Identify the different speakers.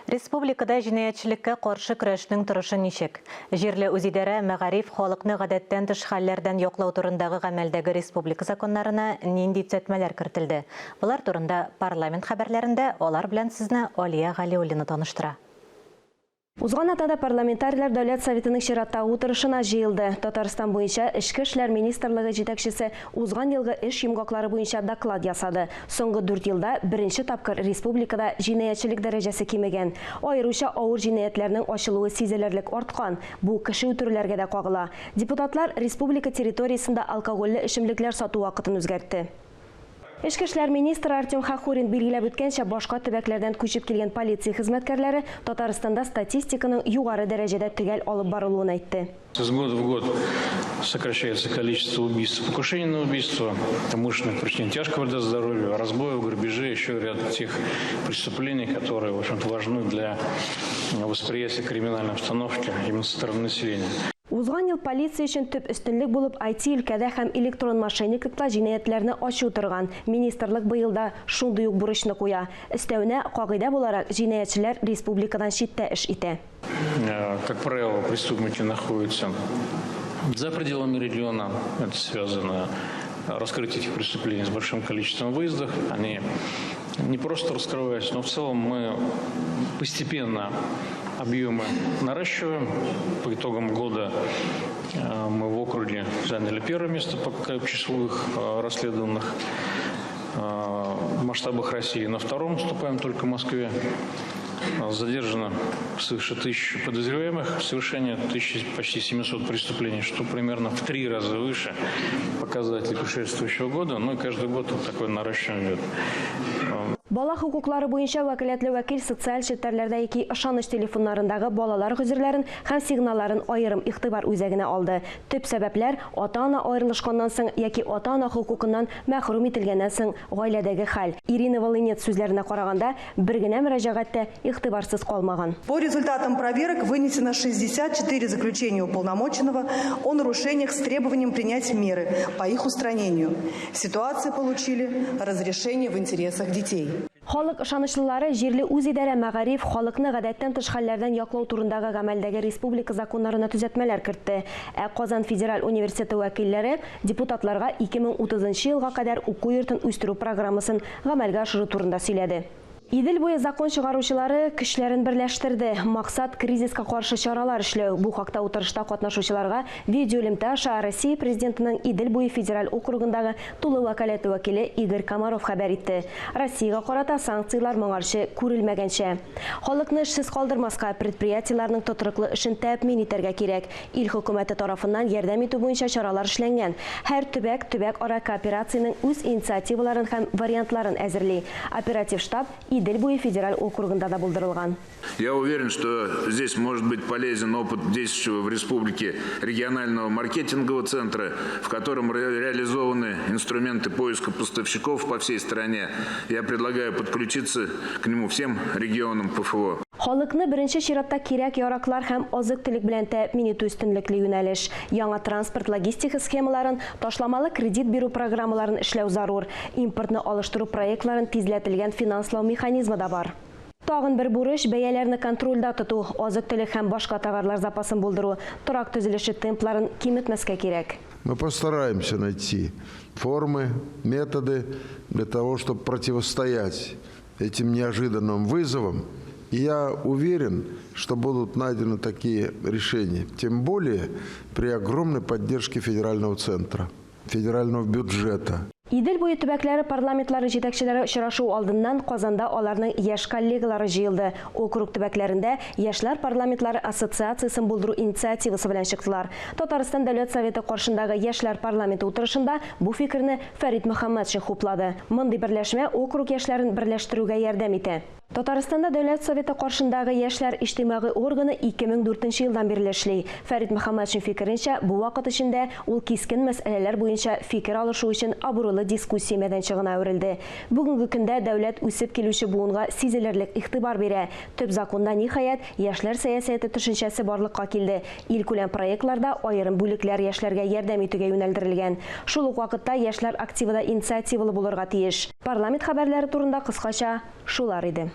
Speaker 1: Республикада җинаятьчелеккә каршы көрәшнең торышы ничек? Җирле үзидарә мәгариф халыкны гадәттән тыш хәлләрдән яклау турындагы гамәлдәге республика законнарына нинди төзәтмәләр кертелде? Булар турында парламент хәбәрләрендә алар белән сезне Алия Галиуллина таныштыра.
Speaker 2: Узган атада парламентарийлар Дәүләт Советының чираттагы утырышына җыелды. Татарстан буенча Эчке эшләр министрлыгы җитәкчесе узган елгы эш йомгаклары буенча доклад ясады. Соңгы 4 елда беренче тапкыр республикада җинаятьчелек дәрәҗәсе кимегән. Аеруча авыр җинаятьләрнең ачылуы сизелерлек арткан. Бу кеше үтерүләргә дә кагыла. Депутатлар республика территориясендә алкогольле эчемлекләр сату вакытын үзгәртте. Эчке эшләр министры Артем Хахурин билгеләп үткәнчә, башка төбәкләрдән күчеп килгән полиция хезмәткәрләре Татарстанда статистиканың югары дәрәҗәдә төгәл алып барылуын әйтте.
Speaker 3: С года в год сокращается количество убийств, покушений на убийство, умышленных причинений тяжкого для здоровья, разбоев, грабежей, еще ряд тех преступлений, которые, в общем-то, важны для восприятия криминальной обстановки именно со стороны населения.
Speaker 2: Узган ел полиция өчен төп өстенлек булып IT өлкәдә һәм электрон мошенниклыкта җинаятьләрне ачу торган. Министрлык быелда шундый ук бурычны куя. Өстәвенә, кагыйдә буларак, җинаятьчеләр республикадан читтә эш итә.
Speaker 3: Как правило, преступники находятся за пределами региона. Это связано раскрытие этих преступлений с большим количеством выездов. Они не просто раскрываются, но в целом мы постепенно объемы наращиваем. По итогам года мы в округе заняли первое место по числу их расследованных в масштабах России. На втором уступаем только Москве. Задержано свыше 1000 подозреваемых в совершении почти 700 преступлений, что примерно в 3 раза выше показателей предшествующего года. Ну и каждый год вот такое наращивание идет.
Speaker 2: Бала хукуклары буенча вәкаләтле вәкил социаль челтәрләрдә яки ышаныч телефоннарындагы балалар гөзерләрен һәм сигналларын аерым игътибар үзәгенә алды. Төп сәбәпләр ата-ана аерылышканнан соң яки ата-ана хукукыннан мәхрүм ителгәннән соң гаиләдәге хәл. Ирина Волынец сүзләренә караганда, бер генә мөрәҗәгатьтә игътибарсыз калмаган.
Speaker 4: По результатам проверок вынесено 64 заключения уполномоченного о нарушениях с требованием принять меры по их устранению. Ситуации получили разрешение в интересах детей.
Speaker 2: Халык ышанычлылары җирле үзидарә мәгариф халыкны гадәттән тыш хәлләрдән яклау турындагы гамәлдәге республика законнарына төзәтмәләр кертте. Казан федераль университеты вәкилләре депутатларга 2030 елга кадәр уку йортын үстерү программасын гамәлгә ашыру турында сөйләде. Идел буе закон чыгаручылары көчләрен берләштерде. Максат кризиска каршы чаралар эшләү. Бу хакта утырышта катнашучыларга видеолемта аша Россия президентының Идел буе федераль округындагы тулы вәкаләте вәкиле Игорь Комаров хәбәр итте. Россиягә карата санкциялар моңарчы күрелмәгәнчә. Халыкны эшсез калдырмаска предприятиеләрнең тотрыклы эшен тәэмин итәргә кирәк. Ил хөкүмәте тарафыннан ярдәм итү буенча чаралар эшләнгән. Һәр төбәк ара кооперациянең үз инициативаларын һәм вариантларын әзерли. Оператив штаб Идел буе федераль округында да булдырылган.
Speaker 5: Я уверен, что здесь может быть полезен опыт действующего в республике регионального маркетингового центра, в котором реализованы инструменты поиска поставщиков по всей стране. Я предлагаю подключиться к нему всем регионам ПФО.
Speaker 2: Халыкны беренче чиратта кирәк яраклар һәм азык-төлек белән тәэмин итү өстенлекле юнәлеш. Яңа транспорт логистика схемаларын, ташламалы кредит бирү программаларын эшләү зарур. Импортны алыштыру проектларын тизләтелгән финанслау механизмы да бар. Тагын бер бурыч бәяләрне контрольдә тоту, азык-төлек һәм башка товарлар запасын булдыру, торак төзелеше темпларын киметмәскә кирәк.
Speaker 6: Мы постараемся найти формы, методы для того, чтобы противостоять этим неожиданным вызовам. И я уверен, что будут найдены такие решения, тем более при огромной поддержке федерального центра, федерального бюджета.
Speaker 2: Идел буе төбәкләре парламентлары җитәкчеләре очрашу алдыннан Казанда аларның яшь коллегалары җыелды. Округ төбәкләрендә яшьләр парламентлары ассоциациясын булдыру инициативасы белән чыктылар. Татарстан Дәүләт Советы каршындагы яшьләр парламенты утырышында бу фикерне Фәрит Мөхәммәтшин хуплады. Мондый берләшмә округ яшьләрен берләштерүгә ярдәм итә. Татарстанда Дәүләт Советы каршындагы яшьләр иҗтимагый органы 2004 елдан бирле эшли. Фәрит Мөхәммәтшин фикеренчә, бу вакыт эчендә ул кискен мәсьәләләр буенча фикер алышу өчен абруйлы дискуссия мәйданчыгына әверелде. Бүгенге көндә дәүләт үсеп килүче буынга сизелерлек игътибар бирә. Төп законда ниһаять яшьләр сәясәте төшенчәсе барлыкка килде. Ил күләм проектларда аерым бүлекләр яшьләргә ярдәм итүгә юнәлдерелгән. Шул ук вакытта яшьләр активы да инициативалы булырга тиеш. Парламент хәбәрләре турында кыскача шулар иде.